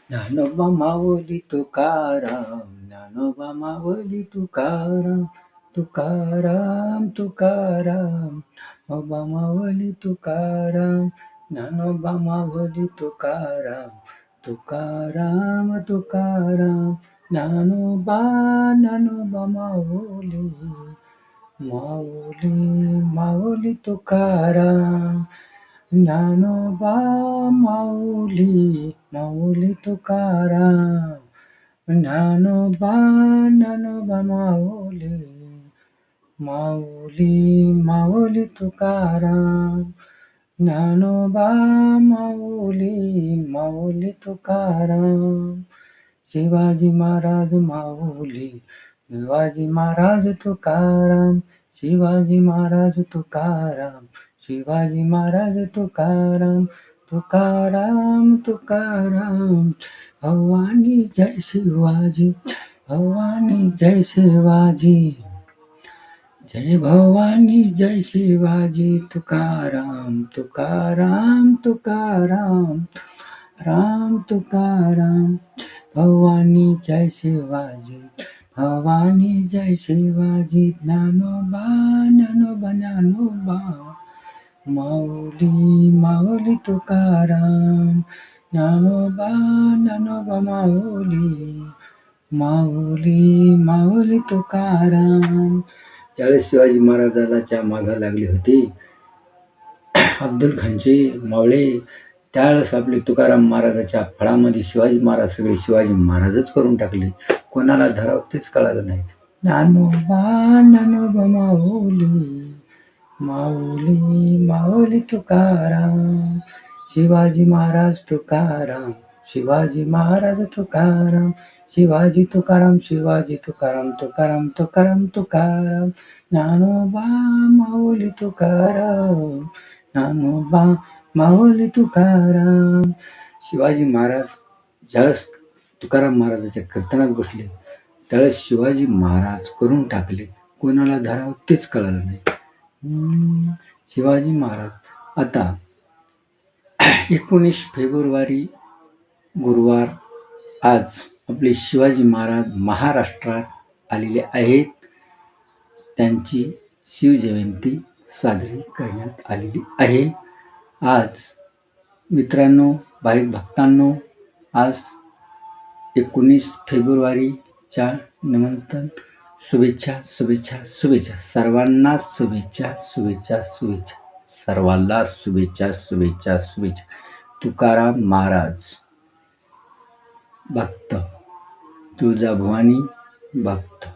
ज्ञानोबा माऊली तुकाराम, ज्ञानोबा माऊली तुकाराम, तुकाराम तुकाराम. ज्ञानोबा माऊली तुकाराम, ज्ञानोबा माऊली तुकाराम, तुकाराम तुकाराम. ज्ञानोबा ज्ञानोबा माऊली, माऊली माऊली तुकाराम. ज्ञानोबा माऊली, माऊली तुकाराम. ज्ञानोबा ज्ञानोबा माऊली, माऊली माऊली तुकाराम. ज्ञानोबा माऊली, माऊली तुकाराम. शिवाजी महाराज माऊली, शिवाजी महाराज तुकाराम, शिवाजी महाराज तुकाराम, शिवाजी महाराज तुकाराम, तुकाराम तुकाराम. भवानी जय शिवाजी, भवानी जय शिवाजी, जय भवानी जय शिवाजी. तुकाराम तुकाराम तुकाराम, राम तुकाराम. भवानी जय शिवाजी, भवानी जय शिवाजी. ज्ञानोबा ज्ञानोबा ज्ञानोबा, माऊली माऊली तुकाराम. ज्ञानोबा ज्ञानोबा माऊली, माऊली माऊली तुकाराम. ज्यावेळेस शिवाजी महाराजांच्या मागे लागली होती अब्दुल खानचे मावळे, त्यावेळेस आपले तुकाराम महाराजाच्या फळामध्ये शिवाजी महाराज सगळे शिवाजी महाराजच करून टाकले. कोणाला धराव तेच कळालं नाही. ज्ञानोबा ज्ञानोबा माऊली, माऊली माऊली तुकाराम. शिवाजी महाराज तुकाराम, शिवाजी महाराज तुकाराम, शिवाजी तुकाराम, शिवाजी तुकाराम, तुकाराम तुकाराम तुकाराम. ज्ञानोबा माऊली तुकाराम, ज्ञानोबा माऊली तुकाराम. शिवाजी महाराज ज्यावेळेस तुकाराम महाराजाच्या कीर्तनात बसले त्यावेळेस शिवाजी महाराज करून टाकले. कोणाला धरावं तेच कळालं नाही. शिवाजी महाराज आता 19 फेब्रुवारी गुरुवार आज आपले शिवाजी महाराज महाराष्ट्रात आलेले आहेत. त्यांची शिवजयंती साजरी करण्यात आलेली आहे. आज मित्रांनो, भाविक भक्तांनो, आज 19 फेब्रुवारीच्या निमित्त शुभेच्छा शुभेच्छा शुभेच्छा. सर्वांना शुभेच्छा शुभेच्छा शुभेच्छा. सर्वांना शुभेच्छा शुभेच्छा शुभेच्छा. तुकाराम महाराज भक्त, तुळजाभवानी भक्त,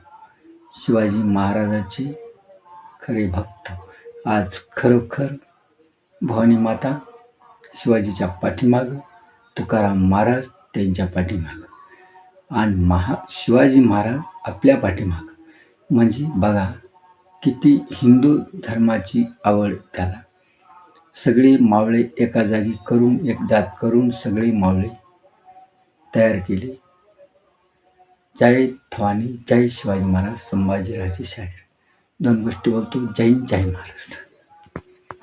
शिवाजी महाराजाचे खरे भक्त. आज खरोखर भवानी माता शिवाजीच्या पाठीमागं, तुकाराम महाराज त्यांच्या पाठीमागं आणि शिवाजी महाराज आपल्या पाठीमागं. म्हणजे बघा किती हिंदू धर्माची आवड त्याला. सगळे मावळे एका जागी करून, एक जात करून सगळे मावळे तयार केले. जय भवानी, जय शिवाजी महाराज, संभाजीराजे शाहीर. दोन गोष्टी बोलतो. जय जय महाराष्ट्र.